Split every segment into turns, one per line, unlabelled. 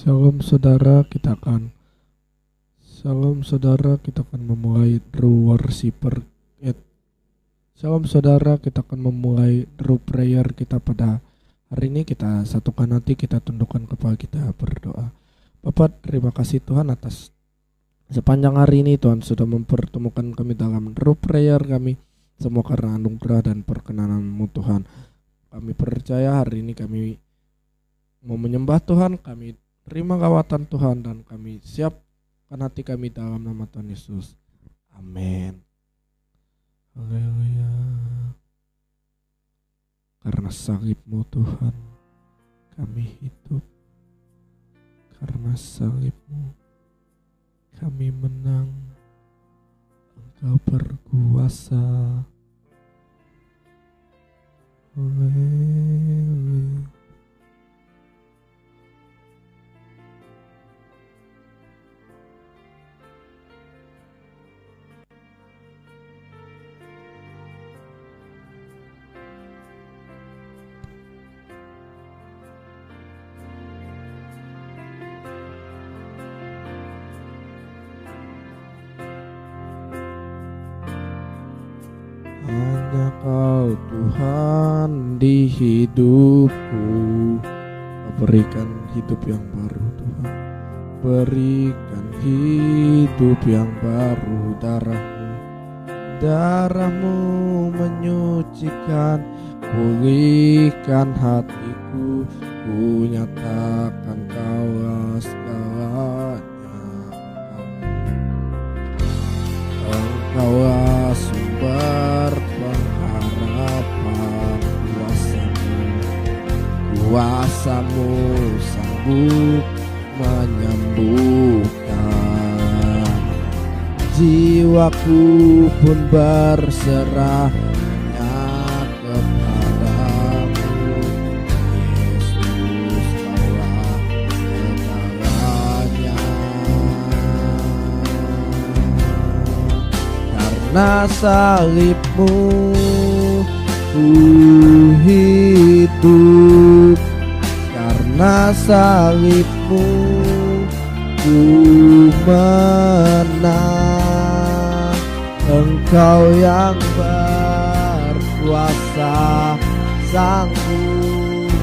Salam saudara, kita akan memulai True Worshipper. Salam saudara, kita akan memulai True Prayer kita pada hari ini. Kita satukan hati, kita tundukkan kepala, kita berdoa. Bapak, terima kasih Tuhan atas sepanjang hari ini Tuhan sudah mempertemukan kami dalam True Prayer kami. Semua karena anugerah dan perkenanan-Mu Tuhan. Kami percaya hari ini kami mau menyembah Tuhan, kami terima kawatan Tuhan, dan kami siapkan hati kami dalam nama Tuhan Yesus. Amin. Haleluya. Karena salib-Mu Tuhan kami hidup, karena salib-Mu kami menang. Engkau berkuasa. Haleluya. Hanya Kau Tuhan di hidupku. Berikan hidup yang baru Tuhan, berikan hidup yang baru. Darah-Mu menyucikan, pulihkan hatiku. Ku nyatakan Kaulah segalanya. Engkaulah sumber pengharapan. Kuasa-Mu sanggup menyembuhkan. Jiwaku pun berserah hanya kepadamu. Yesus, Kaulah segalanya. Karena salib-Mu ku hidup, karena salib-Mu ku menang. Engkau yang berkuasa, sanggup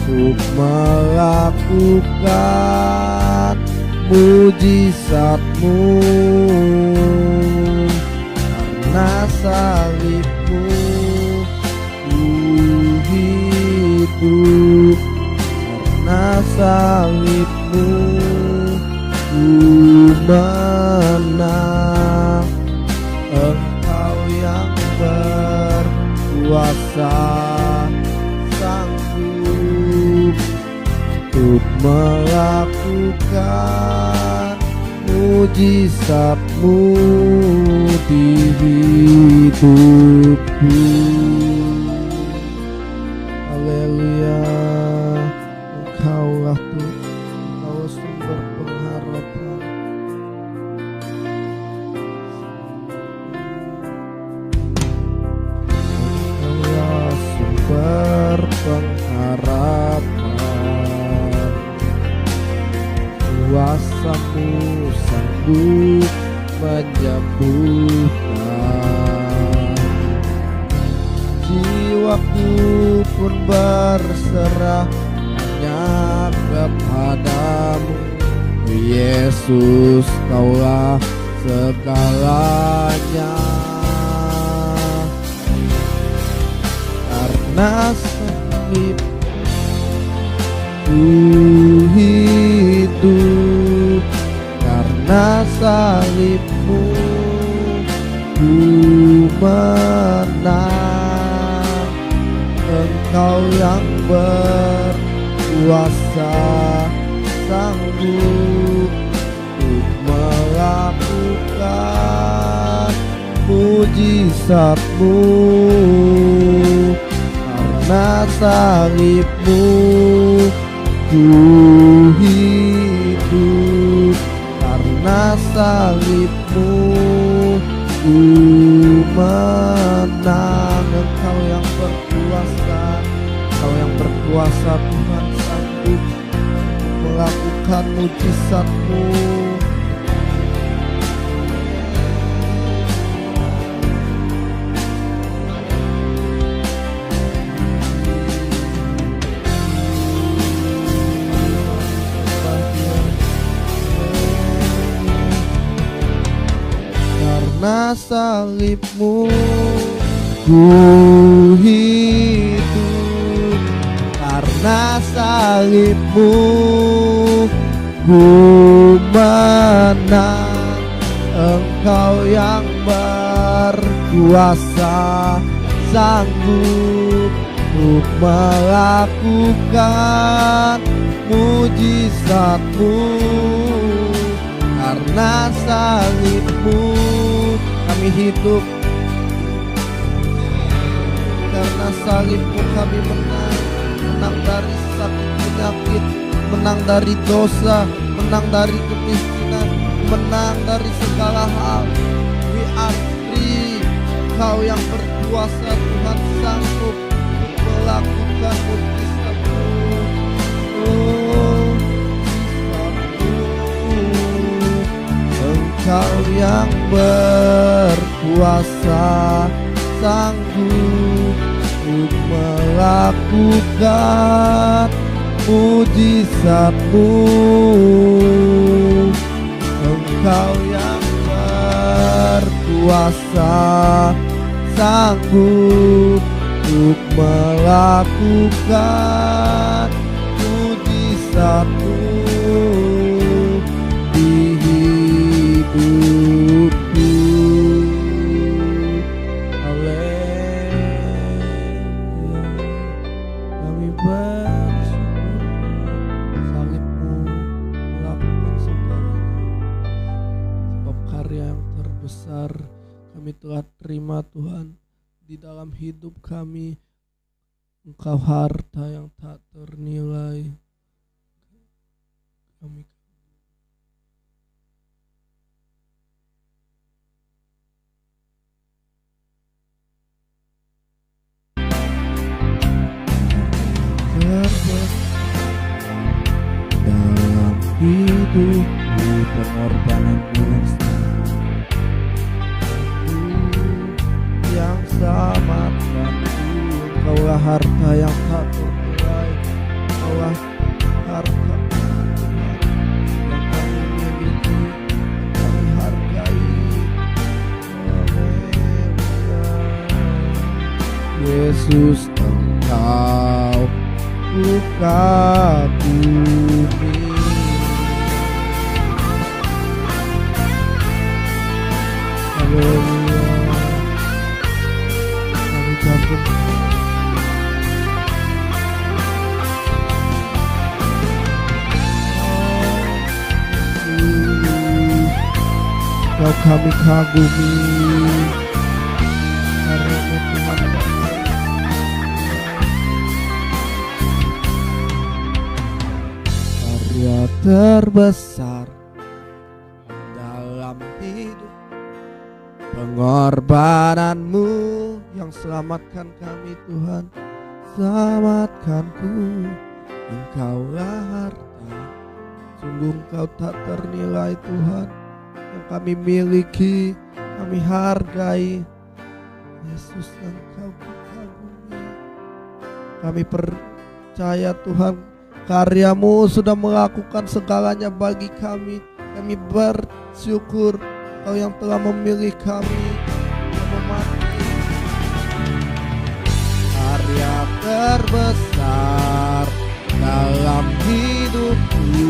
untuk melakukan mujizat-Mu. Karena salib-Mu ku hidup, karena salib-Mu ku menang. Engkau yang berkuasa, sanggup untuk melakukan mujizat-Mu di hidupku. Haleluya. Engkaulah Tuhan, Engkau sumber pengharapan. Engkaulah sumber pengharapan. Kuasa-Mu sanggup menyembuhkan. Jiwaku pun berserah hanya kepadamu. Yesus, Kaulah segalanya. Karena salib-Ku hidup, karena salib-Mu ku menang. Engkau yang berkuasa, sanggup untuk melakukan mujizat-Mu. Karena salib-Mu ku hidup, karena salib-Mu ku menang. Engkau yang berkuasa, Engkau yang berkuasa Tuhan, sanggup melakukan mujizat-Mu. Karena salib-Mu ku hidup, karena salib-Mu ku menang. Engkau yang berkuasa, sanggup untuk melakukan mujizat-Mu. Karena salib-Mu kami hidup, karena salib-Mu kami menang. Menang dari sakit penyakit, menang dari dosa, menang dari kemiskinan, menang dari segala hal. We are free. Kau yang berkuasa, Tuhan, sanggup melakukan mujizat-Mu. Engkau yang berkuasa, sanggup untuk melakukan mujizat-Mu. Engkau yang berkuasa, sanggup untuk melakukan mujizat-Mu di hidupku. Haleluya. Kami bersyukur salib-Mu melakukan segalanya. Sebab karya yang terbesar kami telah terima, Tuhan, di dalam hidup kami. Engkau harta yang tak ternilai. Kami dalam hidupku, pengorbanan-Mu yang selamatkanku. Engkaulah harta yang tak ternilai. Engkaulah harta yang kami miliki, yang kami hargai. Yesus, Engkau ku kagumi. Haleluya. Kami kagum. Kau kami kagumi. Karena Tuhan karya terbesar dalam hidup, pengorbanan-Mu yang selamatkan kami, Tuhan. Selamatkanku. Engkaulah harta, sungguh Engkau tak ternilai, Tuhan, yang kami miliki, kami hargai. Yesus, Engkau kagumi. Kami percaya, Tuhan, karya-Mu sudah melakukan segalanya bagi kami. Kami bersyukur Engkau yang telah memilih kami, yang memati. Karya terbesar dalam hidupku,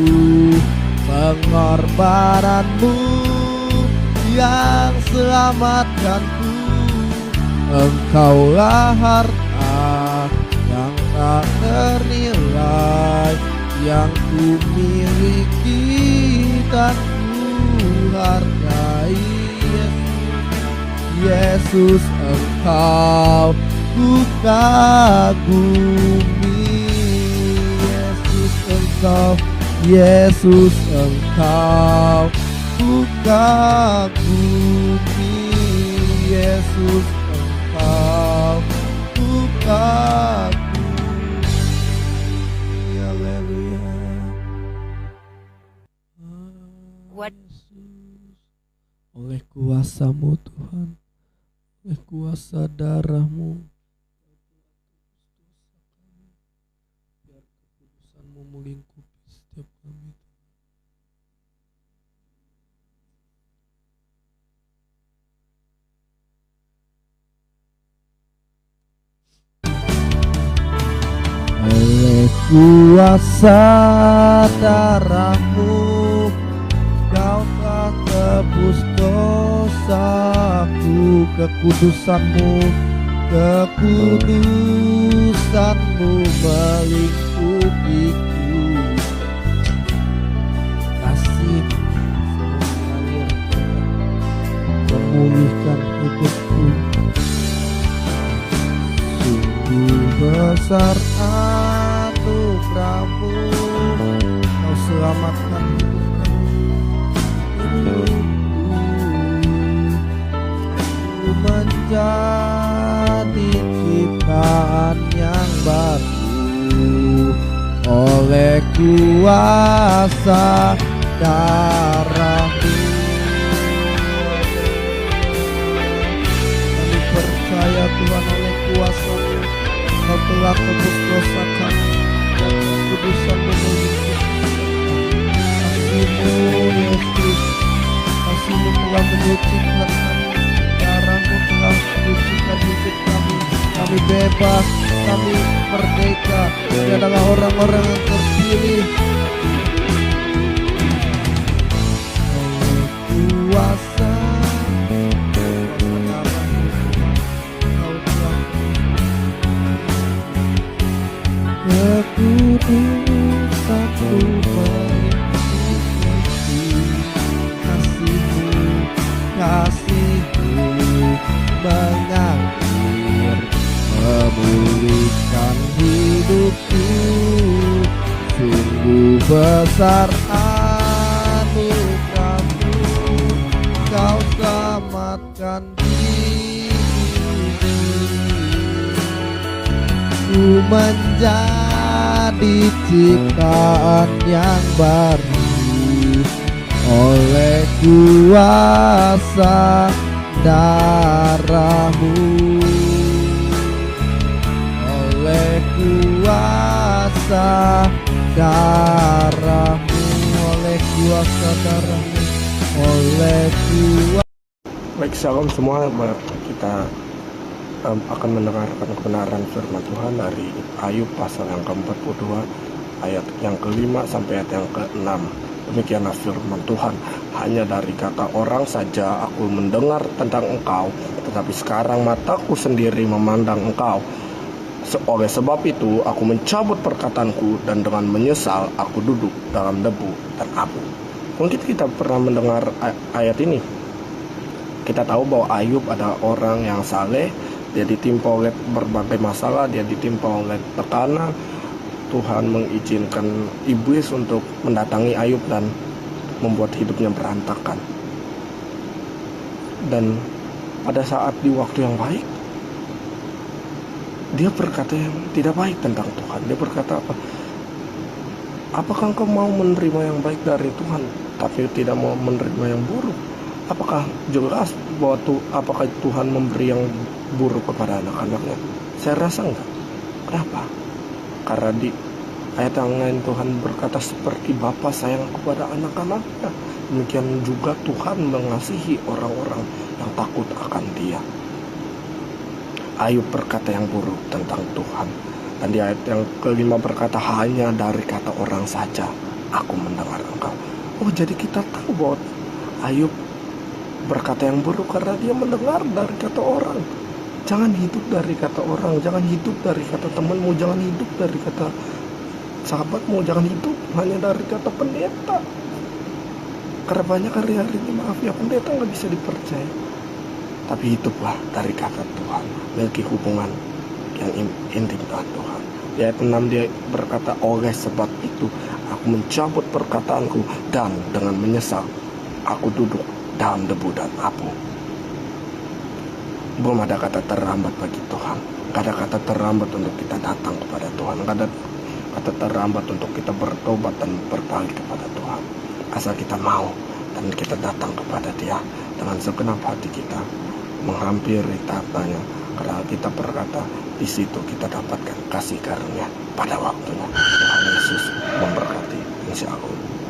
pengorbanan-Mu yang selamatkanku. Engkaulah harta yang tak ternilai, yang ku miliki dan ku hargai. Yesus, Engkau ku kagumi. Yesus, Engkau, Yesus, Engkau ku kagumi. Yesus, Engkau ku kagumi. Haleluya. oleh kuasa-Mu Tuhan, oleh kuasa darah-Mu, biar kekudusan-Mu melingkupi setiap kami. Oleh kuasa darah-Mu, Kau telah tebus dosaku. Kekudusan-Mu, kekudusan-Mu melingkupiku. Kasih-Mu mengalir, memulihkan hidupku. Sungguh besar anugerah-Mu, Kau selamatkan hidupku. Ku menjadi ciptaan yang baru oleh kuasa darah-Mu. Kami percaya Tuhan, oleh kuasa-Mu Kau telah tebus dosa kami dan kekudusan-Mu melingkupi. Kasih-Mu Yesus, kasih-Mu telah menyucikan kami, darah-Mu telah menyucikan hidup kami. Kami bebas, kami merdeka, kami adalah orang-orang yang terpilih. Oleh kuasa kekudusan-Mu melingkupi. Kasih-Mu, kasih-Mu mengalir, memulihkan hidupku. Sungguh besar anugerah-Mu, Kau selamatkan diriku. Ku menjadi ciptaan yang baru oleh kuasa darah-Mu, oleh kuasa darah-Mu, oleh kuasa darah-Mu, oleh kuasa.
Baik, shalom semua. Kita akan mendengarkan kebenaran firman Tuhan dari Ayub pasal yang ke-42 ayat yang ke-5 sampai ayat yang ke-6. Demikianlah firman Tuhan. Hanya dari kata orang saja aku mendengar tentang Engkau, tetapi sekarang mataku sendiri memandang Engkau. Oleh sebab itu aku mencabut perkataanku, dan dengan menyesal aku duduk dalam debu dan abu. Mungkin kita pernah mendengar ayat ini. Kita tahu bahwa Ayub adalah orang yang saleh. Dia ditimpa oleh berbagai masalah, dia ditimpa oleh tekanan. Tuhan mengizinkan iblis untuk mendatangi Ayub dan membuat hidupnya berantakan. Dan pada saat di waktu yang baik, dia berkata yang tidak baik tentang Tuhan. Dia berkata apa? Apakah engkau mau menerima yang baik dari Tuhan, tapi tidak mau menerima yang buruk? Apakah jelas bahwa apakah Tuhan memberi yang buruk kepada anak-anaknya? Saya rasa enggak. Kenapa? Karena di ayat yang lain Tuhan berkata, seperti Bapa sayang kepada anak-anaknya, demikian juga Tuhan mengasihi orang-orang yang takut akan Dia. Ayub berkata yang buruk tentang Tuhan. Dan di ayat yang ke-5 berkata, hanya dari kata orang saja aku mendengar Engkau. Oh, jadi kita tahu bahwa Ayub berkata yang buruk karena dia mendengar dari kata orang. Jangan hidup dari kata orang, jangan hidup dari kata temanmu, jangan hidup dari kata sahabatmu, jangan hidup hanya dari kata pendeta. Karena banyak hari-hari ini, maaf ya, pendeta gak bisa dipercaya. Tapi hiduplah dari kata Tuhan, miliki hubungan yang intim dengan Tuhan. Di ayat 6 dia berkata, oleh sebab itu aku mencabut perkataanku, dan dengan menyesal aku duduk dalam debu dan abu. Belum ada kata terlambat bagi Tuhan. Gak ada kata terlambat untuk kita datang kepada Tuhan. Gak ada kata terlambat untuk kita bertobat dan berbalik kepada Tuhan. Asal kita mau dan kita datang kepada Dia. dengan segenap hati kita menghampiri tahtanya, karena kita berkata di situ kita dapatkan kasih karunia pada waktunya. Tuhan Yesus memberkati. Insya Allah.